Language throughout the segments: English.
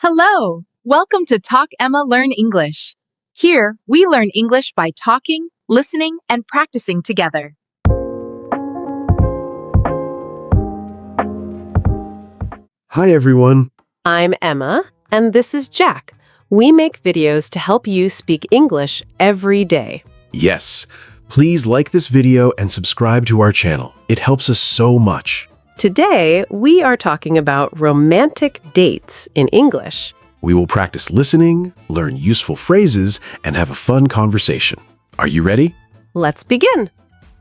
Hello! Welcome to Talk Emma Learn English. Here, we learn English by talking, listening, and practicing together. Hi, everyone. I'm Emma, and this is Jack. We make videos to help you speak English every day. Yes, please like this video and subscribe to our channel. It helps us so much. Today, we are talking about romantic dates in English. We will practice listening, learn useful phrases, and have a fun conversation. Are you ready? Let's begin.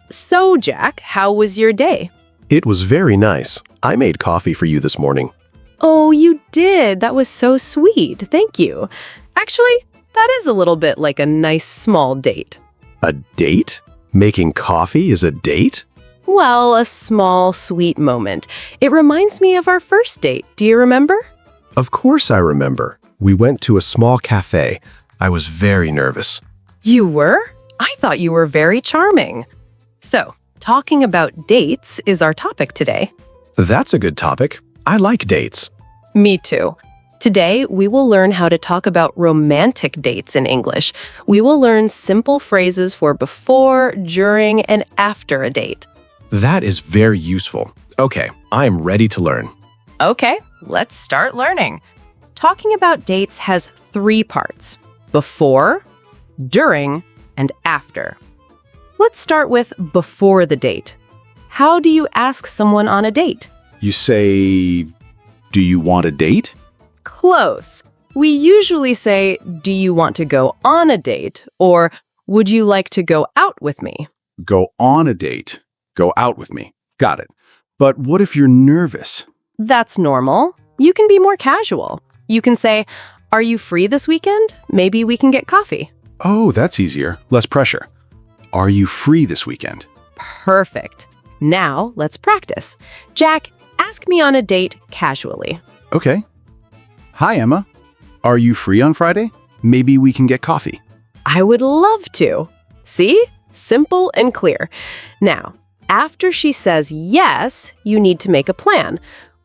So, Jack, how was your day? It was very nice. I made coffee for you this morning. Oh, you did. That was so sweet. Thank you. Actually, that is a little bit like a nice small date. A date? Making coffee is a date? Well, a small, sweet moment. It reminds me of our first date. Do you remember? Of course I remember. We went to a small cafe. I was very nervous. You were? I thought you were very charming. So, talking about dates is our topic today. That's a good topic. I like dates. Me too. Today, we will learn how to talk about romantic dates in English. We will learn simple phrases for before, during, and after a date. That is very useful. Okay, I am ready to learn. Okay, let's start learning. Talking about dates has 3 parts: before, during, and after. Let's start with before the date. How do you ask someone on a date? You say, do you want a date? Close. We usually say, do you want to go on a date? Or, would you like to go out with me? Go on a date. Go out with me. Got it. But what if you're nervous? That's normal. You can be more casual. You can say, are you free this weekend? Maybe we can get coffee. Oh, that's easier. Less pressure. Are you free this weekend? Perfect. Now, let's practice. Jack, ask me on a date casually. Okay. Hi, Emma. Are you free on Friday? Maybe we can get coffee. I would love to. See? Simple and clear. Now, after she says yes, you need to make a plan.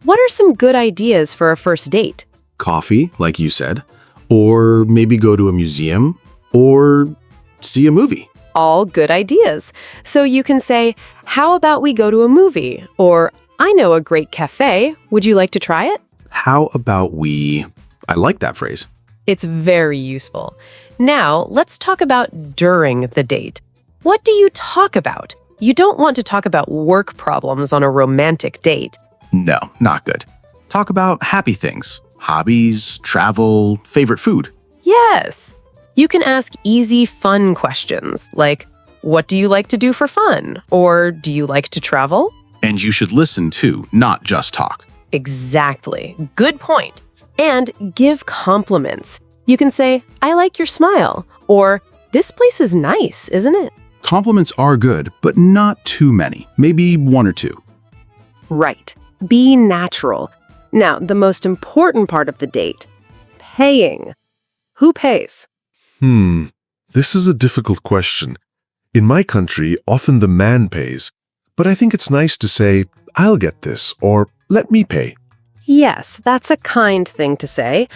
What are some good ideas for a first date? Coffee, like you said. Or maybe go to a museum. Or see a movie. All good ideas. So you can say, how about we go to a movie? Or, I know a great cafe. Would you like to try it? How about we... I like that phrase. It's very useful. Now, let's talk about during the date. What do you talk about? You don't want to talk about work problems on a romantic date. No, not good. Talk about happy things. Hobbies, travel, favorite food. Yes. You can ask easy, fun questions like, what do you like to do for fun? Or do you like to travel? And you should listen too, not just talk. Exactly. Good point. And give compliments. You can say, I like your smile. Or, this place is nice, isn't it? Compliments are good, but not too many. Maybe 1 or 2. Right. Be natural. Now, the most important part of the date. Paying. Who pays? This is a difficult question. In my country, often the man pays, but I think it's nice to say, I'll get this, or let me pay. Yes, that's a kind thing to say.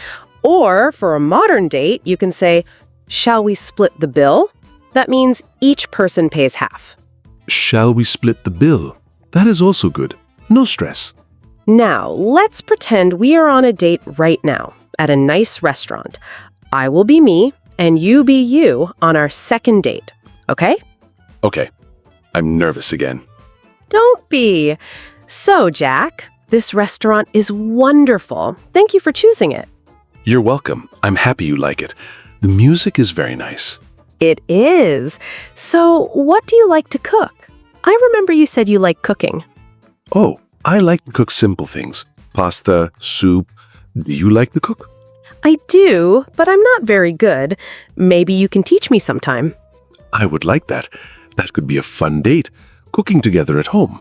Or, for a modern date, you can say, shall we split the bill? That means each person pays half. Shall we split the bill? That is also good. No stress. Now, let's pretend we are on a date right now at a nice restaurant. I will be me, and you be you on our second date, okay? Okay, I'm nervous again. Don't be. So, Jack, this restaurant is wonderful. Thank you for choosing it. You're welcome. I'm happy you like it. The music is very nice. It is. So, what do you like to cook? I remember you said you like cooking. Oh, I like to cook simple things. Pasta, soup. Do you like to cook? I do, but I'm not very good. Maybe you can teach me sometime. I would like that. That could be a fun date, cooking together at home.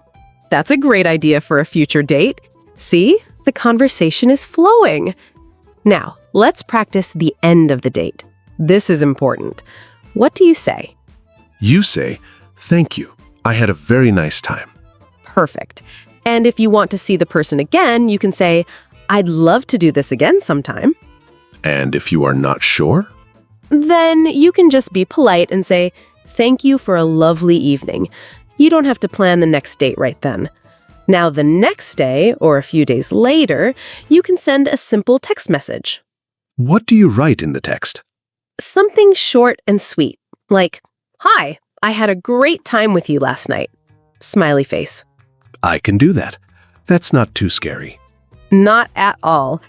That's a great idea for a future date. See? The conversation is flowing. Now, let's practice the end of the date. This is important. What do you say? You say, thank you. I had a very nice time. Perfect. And if you want to see the person again, you can say, I'd love to do this again sometime. And if you are not sure? Then you can just be polite and say, "Thank you for a lovely evening." You don't have to plan the next date right then. Now, the next day, or a few days later, you can send a simple text message. What do you write in the text? Something short and sweet, like, "Hi, I had a great time with you last night." Smiley face. I can do that. That's not too scary. Not at all.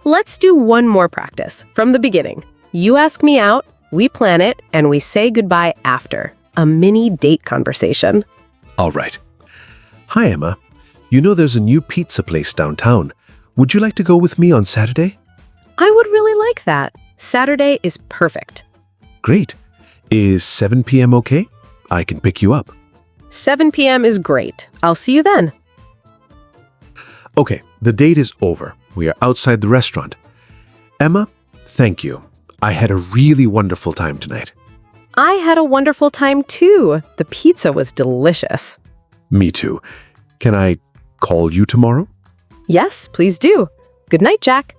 Let's do one more practice from the beginning. You ask me out, we plan it, and we say goodbye after. A mini date conversation. All right. Hi, Emma. You know there's a new pizza place downtown. Would you like to go with me on Saturday? I would really like that. Saturday is perfect. Great. Is 7 p.m. okay? I can pick you up. 7 p.m. is great. I'll see you then. Okay, the date is over. We are outside the restaurant. Emma, thank you. I had a really wonderful time tonight. I had a wonderful time too. The pizza was delicious. Me too. Can I call you tomorrow? Yes, please do. Good night, Jack.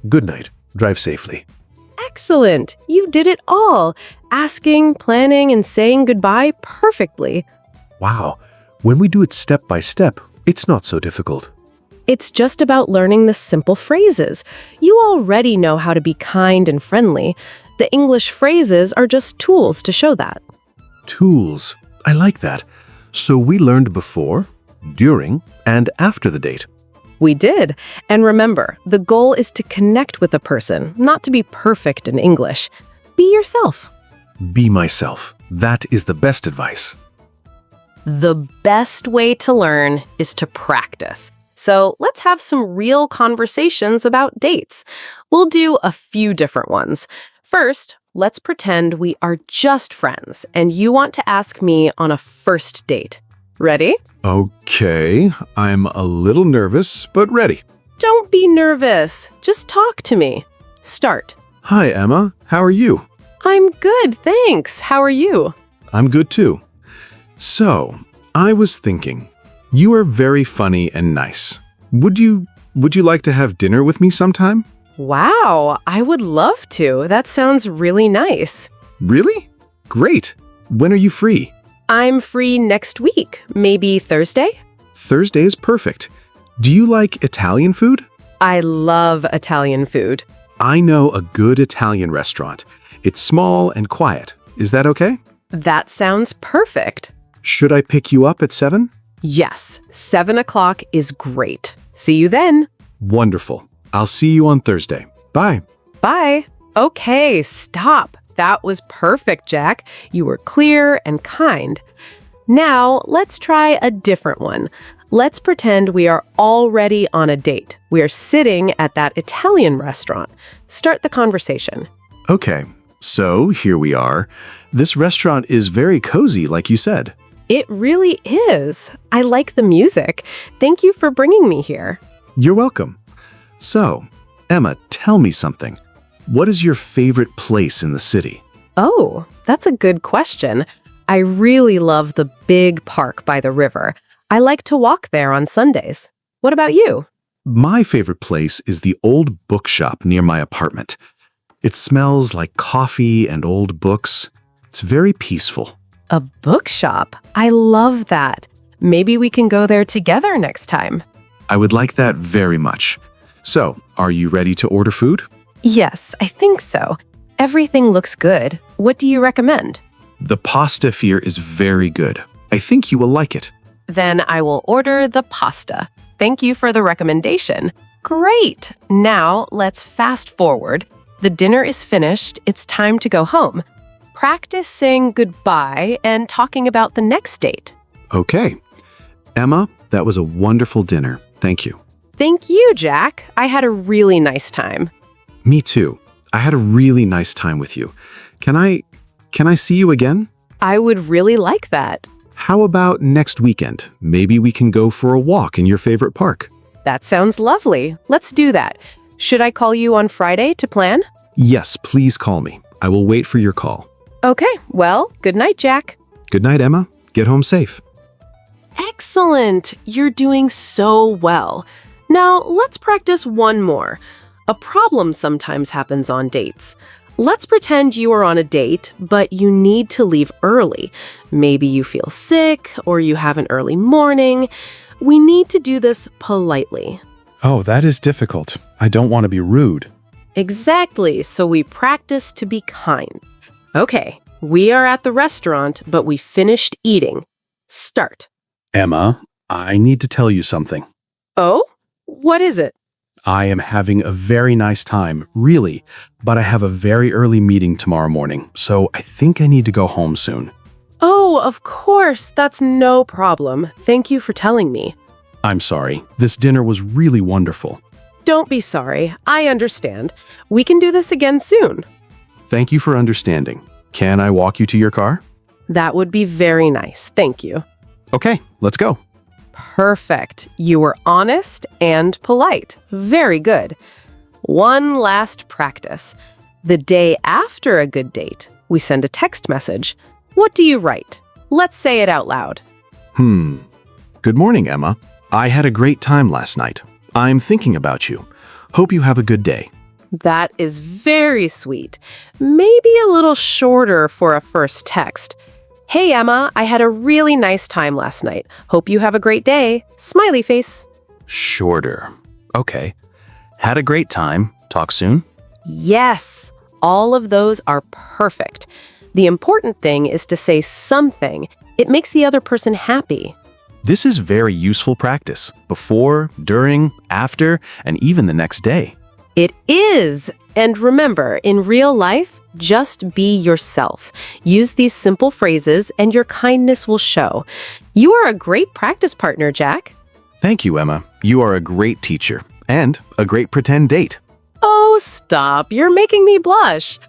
Good night. Drive safely. Excellent. You did it all. Asking, planning, and saying goodbye perfectly. Wow. When we do it step by step, it's not so difficult. It's just about learning the simple phrases. You already know how to be kind and friendly. The English phrases are just tools to show that. Tools. I like that. So we learned before, during, and after the date. We did. And remember, the goal is to connect with a person, not to be perfect in English. Be yourself. Be myself. That is the best advice. The best way to learn is to practice. So let's have some real conversations about dates. We'll do a few different ones. First, let's pretend we are just friends and you want to ask me on a first date. Ready? Okay, I'm a little nervous, but ready. Don't be nervous. Just talk to me. Start. Hi, Emma. How are you? I'm good, thanks. How are you? I'm good too. So, I was thinking, you are very funny and nice. Would you like to have dinner with me sometime? Wow, I would love to. That sounds really nice. Really? Great. When are you free? I'm free next week, maybe Thursday? Thursday is perfect. Do you like Italian food? I love Italian food. I know a good Italian restaurant. It's small and quiet. Is that okay? That sounds perfect. Should I pick you up at 7? Yes, 7 o'clock is great. See you then. Wonderful. I'll see you on Thursday. Bye. Bye. Okay, stop. That was perfect, Jack. You were clear and kind. Now, let's try a different one. Let's pretend we are already on a date. We are sitting at that Italian restaurant. Start the conversation. Okay, so here we are. This restaurant is very cozy, like you said. It really is. I like the music. Thank you for bringing me here. You're welcome. So, Emma, tell me something. What is your favorite place in the city? Oh, that's a good question. I really love the big park by the river. I like to walk there on Sundays. What about you? My favorite place is the old bookshop near my apartment. It smells like coffee and old books. It's very peaceful. A bookshop? I love that. Maybe we can go there together next time. I would like that very much. So, are you ready to order food? Yes, I think so. Everything looks good. What do you recommend? The pasta here is very good. I think you will like it. Then I will order the pasta. Thank you for the recommendation. Great! Now let's fast forward. The dinner is finished. It's time to go home. Practice saying goodbye and talking about the next date. Okay. Emma, that was a wonderful dinner. Thank you. Thank you, Jack. I had a really nice time. Me too. I had a really nice time with you. Can I see you again? I would really like that. How about next weekend? Maybe we can go for a walk in your favorite park. That sounds lovely. Let's do that. Should I call you on Friday to plan? Yes, please call me. I will wait for your call. Okay, well, good night, Jack. Good night, Emma. Get home safe. Excellent! You're doing so well. Now, let's practice one more. A problem sometimes happens on dates. Let's pretend you are on a date, but you need to leave early. Maybe you feel sick or you have an early morning. We need to do this politely. Oh, that is difficult. I don't want to be rude. Exactly, so we practice to be kind. Okay, we are at the restaurant, but we finished eating. Start. Emma, I need to tell you something. Oh? What is it? I am having a very nice time, really, but I have a very early meeting tomorrow morning, so I think I need to go home soon. Oh, of course, that's no problem. Thank you for telling me. I'm sorry. This dinner was really wonderful. Don't be sorry. I understand. We can do this again soon. Thank you for understanding. Can I walk you to your car? That would be very nice. Thank you. Okay, let's go. Perfect. You were honest and polite. Very good. One last practice. The day after a good date, we send a text message. What do you write? Let's say it out loud. Good morning, Emma. I had a great time last night. I'm thinking about you. Hope you have a good day. That is very sweet. Maybe a little shorter for a first text. Hey, Emma, I had a really nice time last night. Hope you have a great day. Smiley face. Shorter. Okay. Had a great time. Talk soon. Yes, all of those are perfect. The important thing is to say something. It makes the other person happy. This is very useful practice. Before, during, after, and even the next day. It is. And remember, in real life, just be yourself. Use these simple phrases and your kindness will show. You are a great practice partner, Jack. Thank you, Emma. You are a great teacher and a great pretend date. Oh, stop. You're making me blush.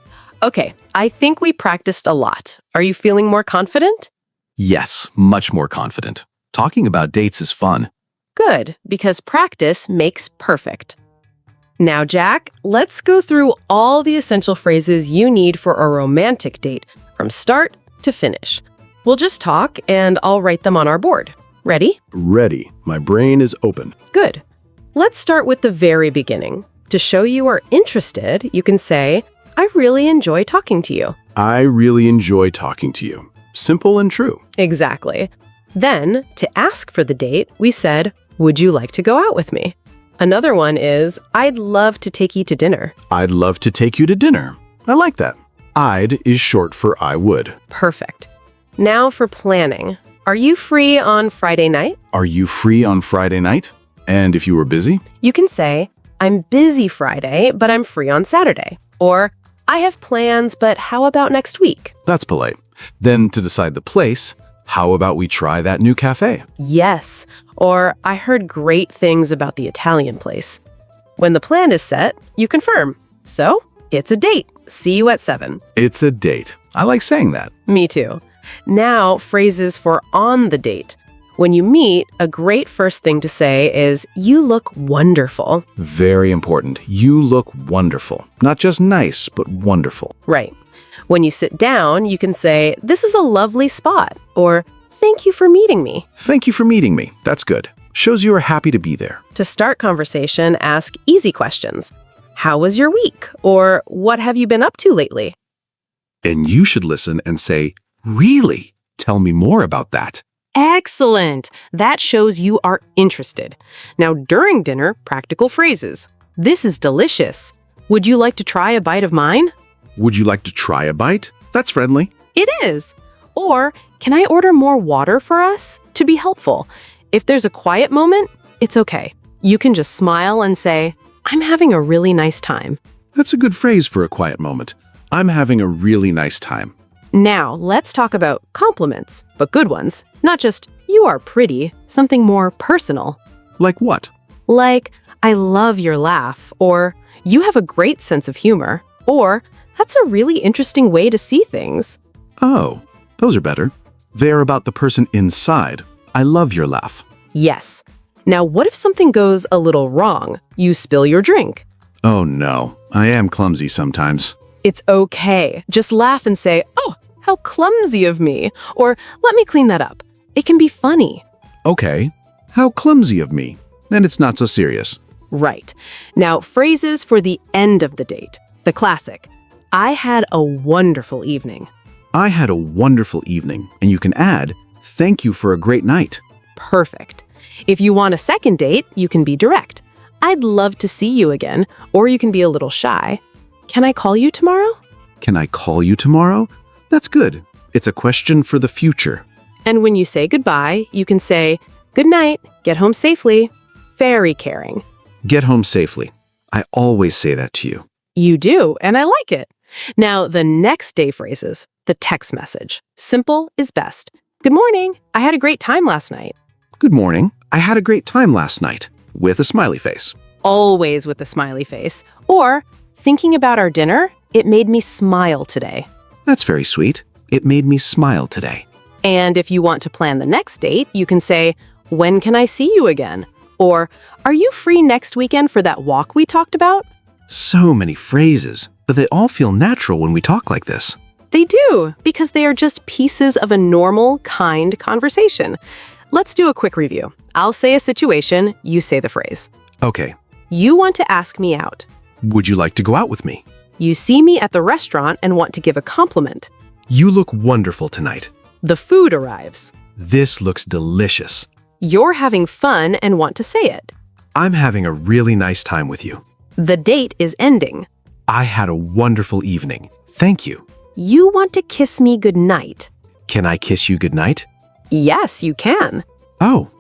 Okay, I think we practiced a lot. Are you feeling more confident? Yes, much more confident. Talking about dates is fun. Good, because practice makes perfect. Now, Jack, let's go through all the essential phrases you need for a romantic date, from start to finish. We'll just talk, and I'll write them on our board. Ready? Ready. My brain is open. Good. Let's start with the very beginning. To show you are interested, you can say, I really enjoy talking to you. I really enjoy talking to you. Simple and true. Exactly. Then, to ask for the date, we said, would you like to go out with me? Another one is, I'd love to take you to dinner. I'd love to take you to dinner. I like that. I'd is short for I would. Perfect. Now for planning. Are you free on Friday night? Are you free on Friday night? And if you were busy? You can say, I'm busy Friday, but I'm free on Saturday. Or, I have plans, but how about next week? That's polite. Then to decide the place, how about we try that new cafe? Yes. Or, I heard great things about the Italian place. When the plan is set, you confirm. So, it's a date. See you at 7. It's a date. I like saying that. Me too. Now, phrases for on the date. When you meet, a great first thing to say is, you look wonderful. Very important. You look wonderful. Not just nice, but wonderful. Right. When you sit down, you can say, this is a lovely spot, or thank you for meeting me. Thank you for meeting me. That's good. Shows you are happy to be there. To start conversation, ask easy questions. How was your week? Or what have you been up to lately? And you should listen and say, really? Tell me more about that. Excellent! That shows you are interested. Now, during dinner, practical phrases. This is delicious. Would you like to try a bite of mine? Would you like to try a bite? That's friendly. It is. Or, can I order more water for us? To be helpful. If there's a quiet moment, it's okay. You can just smile and say, I'm having a really nice time. That's a good phrase for a quiet moment. I'm having a really nice time. Now, let's talk about compliments, but good ones. Not just, you are pretty, something more personal. Like what? Like, I love your laugh, or you have a great sense of humor, or that's a really interesting way to see things. Oh, those are better. They're about the person inside. I love your laugh. Yes. Now, what if something goes a little wrong? You spill your drink. Oh no, I am clumsy sometimes. It's okay. Just laugh and say, oh, how clumsy of me. Or, let me clean that up. It can be funny. Okay, how clumsy of me. Then it's not so serious. Right. Now, phrases for the end of the date. The classic. I had a wonderful evening. I had a wonderful evening, and you can add, thank you for a great night. Perfect. If you want a second date, you can be direct. I'd love to see you again, or you can be a little shy. Can I call you tomorrow? Can I call you tomorrow? That's good. It's a question for the future. And when you say goodbye, you can say, good night, get home safely. Very caring. Get home safely. I always say that to you. You do, and I like it. Now, the next day phrases, the text message. Simple is best. Good morning. I had a great time last night. Good morning. I had a great time last night. With a smiley face. Always with a smiley face. Or, thinking about our dinner, it made me smile today. That's very sweet. It made me smile today. And if you want to plan the next date, you can say, when can I see you again? Or, are you free next weekend for that walk we talked about? So many phrases, but they all feel natural when we talk like this. They do, because they are just pieces of a normal, kind conversation. Let's do a quick review. I'll say a situation, you say the phrase. Okay. You want to ask me out. Would you like to go out with me? You see me at the restaurant and want to give a compliment. You look wonderful tonight. The food arrives. This looks delicious. You're having fun and want to say it. I'm having a really nice time with you. The date is ending. I had a wonderful evening. Thank you. You want to kiss me goodnight. Can I kiss you goodnight? Yes, you can. Oh.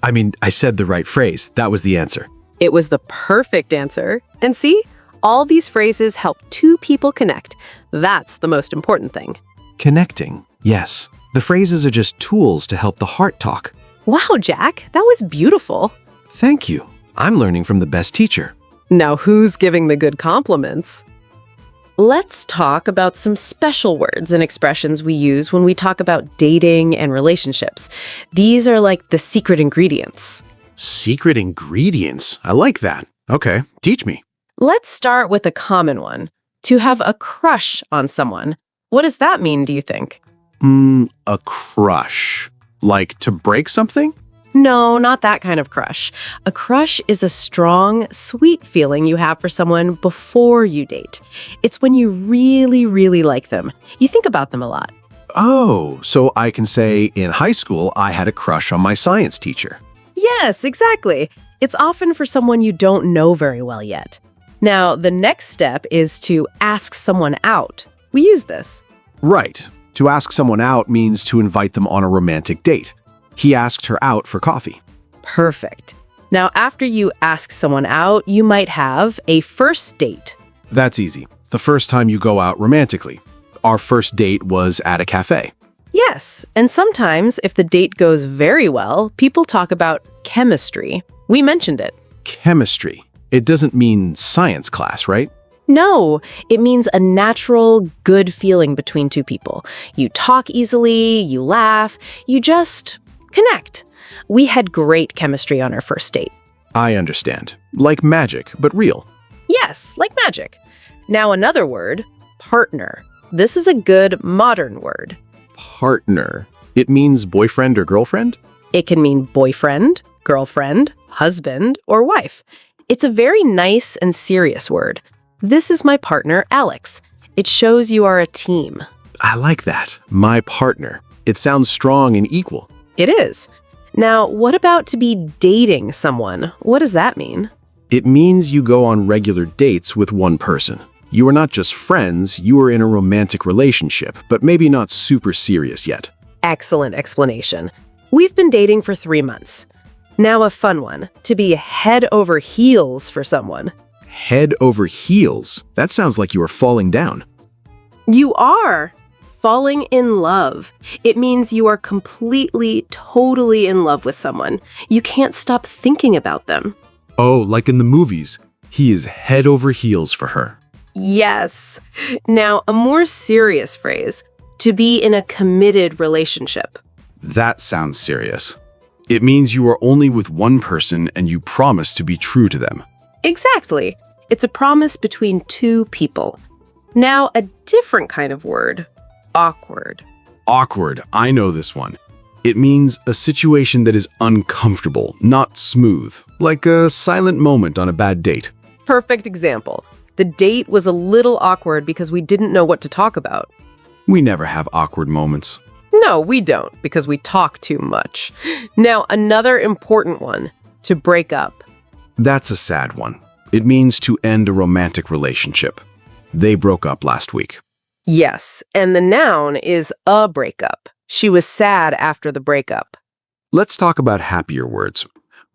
I said the right phrase. That was the answer. It was the perfect answer. And see, all these phrases help two people connect. That's the most important thing. Connecting. Yes. The phrases are just tools to help the heart talk. Wow, Jack, that was beautiful. Thank you. I'm learning from the best teacher. Now, who's giving the good compliments? Let's talk about some special words and expressions we use when we talk about dating and relationships. These are like the secret ingredients. Secret ingredients. I like that. Okay, teach me. Let's start with a common one. To have a crush on someone. What does that mean, do you think? A crush. Like to break something? No, not that kind of crush. A crush is a strong, sweet feeling you have for someone before you date. It's when you really, really like them. You think about them a lot. Oh, so I can say in high school, I had a crush on my science teacher. Yes, exactly. It's often for someone you don't know very well yet. Now, the next step is to ask someone out. We use this. Right. To ask someone out means to invite them on a romantic date. He asked her out for coffee. Perfect. Now, after you ask someone out, you might have a first date. That's easy. The first time you go out romantically. Our first date was at a cafe. Yes, and sometimes if the date goes very well, people talk about chemistry. We mentioned it. Chemistry. It doesn't mean science class, right? No, it means a natural, good feeling between two people. You talk easily, you laugh, you just connect. We had great chemistry on our first date. I understand. Like magic, but real. Yes, like magic. Now another word, partner. This is a good modern word. Partner. It means boyfriend or girlfriend? It can mean boyfriend, girlfriend, husband, or wife. It's a very nice and serious word. This is my partner, Alex. It shows you are a team. I like that. My partner. It sounds strong and equal. It is. Now, what about to be dating someone? What does that mean? It means you go on regular dates with one person. You are not just friends, you are in a romantic relationship, but maybe not super serious yet. Excellent explanation. We've been dating for 3 months. Now a fun one, to be head over heels for someone. Head over heels? That sounds like you are falling down. You are falling in love. It means you are completely, totally in love with someone. You can't stop thinking about them. Oh, like in the movies. He is head over heels for her. Yes. Now, a more serious phrase, to be in a committed relationship. That sounds serious. It means you are only with one person and you promise to be true to them. Exactly. It's a promise between two people. Now, a different kind of word, awkward. Awkward. I know this one. It means a situation that is uncomfortable, not smooth, like a silent moment on a bad date. Perfect example. The date was a little awkward because we didn't know what to talk about. We never have awkward moments. No, we don't, because we talk too much. Now, another important one, to break up. That's a sad one. It means to end a romantic relationship. They broke up last week. Yes, and the noun is a breakup. She was sad after the breakup. Let's talk about happier words.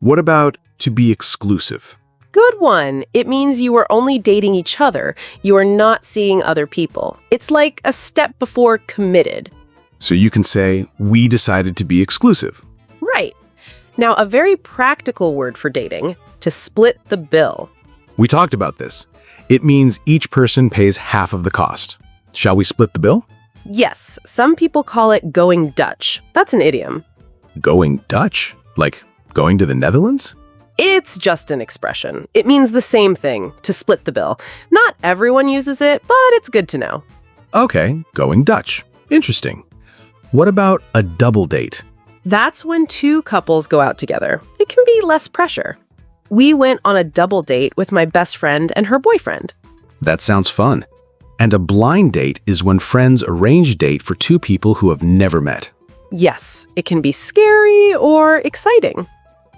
What about to be exclusive? Good one. It means you are only dating each other. You are not seeing other people. It's like a step before committed. So you can say, we decided to be exclusive. Right. Now, a very practical word for dating, to split the bill. We talked about this. It means each person pays half of the cost. Shall we split the bill? Yes, some people call it going Dutch. That's an idiom. Going Dutch? Like going to the Netherlands? It's just an expression. It means the same thing, to split the bill. Not everyone uses it, but it's good to know. Okay, going Dutch. Interesting. What about a double date? That's when two couples go out together. It can be less pressure. We went on a double date with my best friend and her boyfriend. That sounds fun. And a blind date is when friends arrange a date for two people who have never met. Yes, it can be scary or exciting.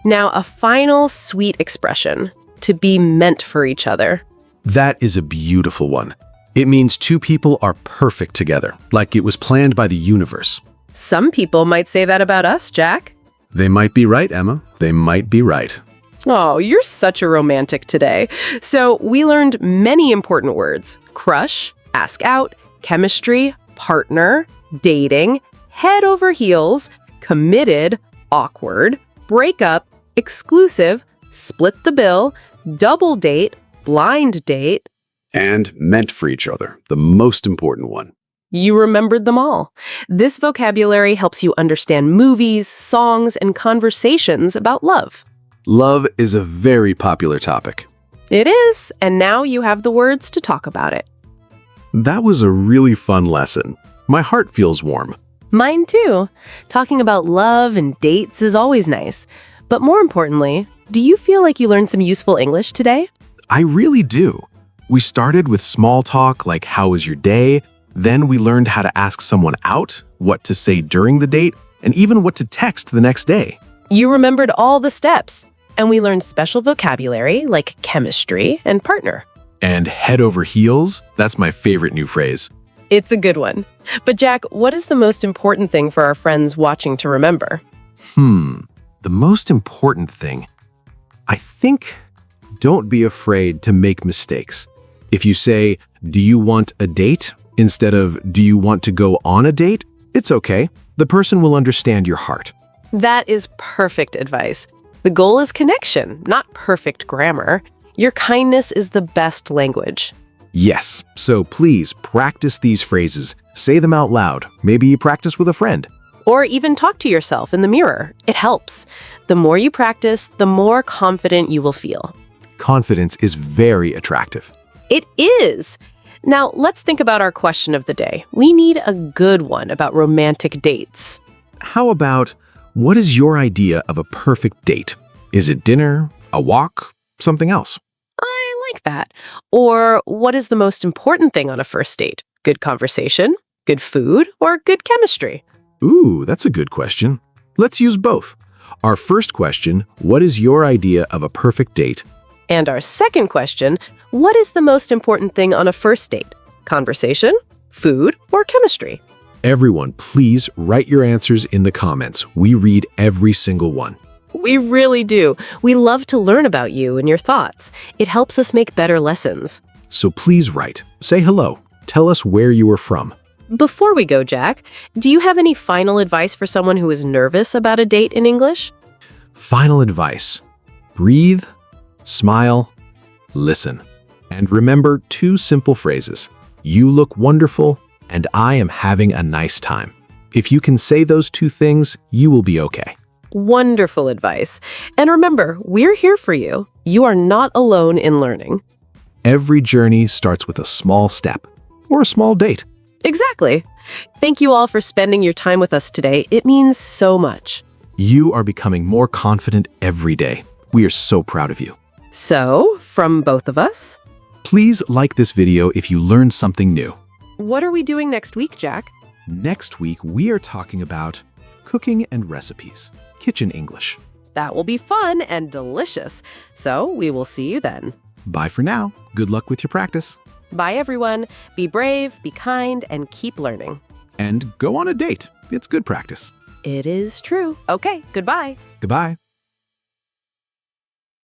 Now, a final sweet expression, to be meant for each other. That is a beautiful one. It means two people are perfect together, like it was planned by the universe. Some people might say that about us, Jack. They might be right, Emma. They might be right. Oh, you're such a romantic today. So we learned many important words: crush, ask out, chemistry, partner, dating, head over heels, committed, awkward, break up, exclusive, split the bill, double date, blind date. And meant for each other, the most important one. You remembered them all. This vocabulary helps you understand movies, songs, and conversations about love. Love is a very popular topic. It is, and now you have the words to talk about it. That was a really fun lesson. My heart feels warm. Mine too. Talking about love and dates is always nice. But more importantly, do you feel like you learned some useful English today? I really do. We started with small talk like how was your day? Then we learned how to ask someone out, what to say during the date, and even what to text the next day. You remembered all the steps. And we learned special vocabulary like chemistry and partner. And head over heels, that's my favorite new phrase. It's a good one. But Jack, what is the most important thing for our friends watching to remember? The most important thing, I think, don't be afraid to make mistakes. If you say, do you want a date? Instead of, do you want to go on a date? It's okay. The person will understand your heart. That is perfect advice. The goal is connection, not perfect grammar. Your kindness is the best language. Yes, so please practice these phrases. Say them out loud. Maybe you practice with a friend. Or even talk to yourself in the mirror. It helps. The more you practice, the more confident you will feel. Confidence is very attractive. It is. Now, let's think about our question of the day. We need a good one about romantic dates. How about, what is your idea of a perfect date? Is it dinner, a walk, something else? I like that. Or what is the most important thing on a first date? Good conversation, good food, or good chemistry? Ooh, that's a good question. Let's use both. Our first question, what is your idea of a perfect date? And our second question, what is the most important thing on a first date? Conversation, food, or chemistry? Everyone, please write your answers in the comments. We read every single one. We really do. We love to learn about you and your thoughts. It helps us make better lessons. So please write. Say hello. Tell us where you are from. Before we go, Jack, do you have any final advice for someone who is nervous about a date in English? Final advice. Breathe, smile, listen. And remember two simple phrases. You look wonderful, and I am having a nice time. If you can say those two things, you will be okay. Wonderful advice. And remember, we're here for you. You are not alone in learning. Every journey starts with a small step or a small date. Exactly. Thank you all for spending your time with us today. It means so much. You are becoming more confident every day. We are so proud of you. So, from both of us, Please like this video if you learned something new. what are we doing next week, Jack? Next week, we are talking about cooking and recipes, kitchen English. That will be fun and delicious. So, we will see you then. Bye for now. Good luck with your practice. Bye, everyone. Be brave, be kind, and keep learning. And go on a date. It's good practice. It is true. Okay, goodbye. Goodbye.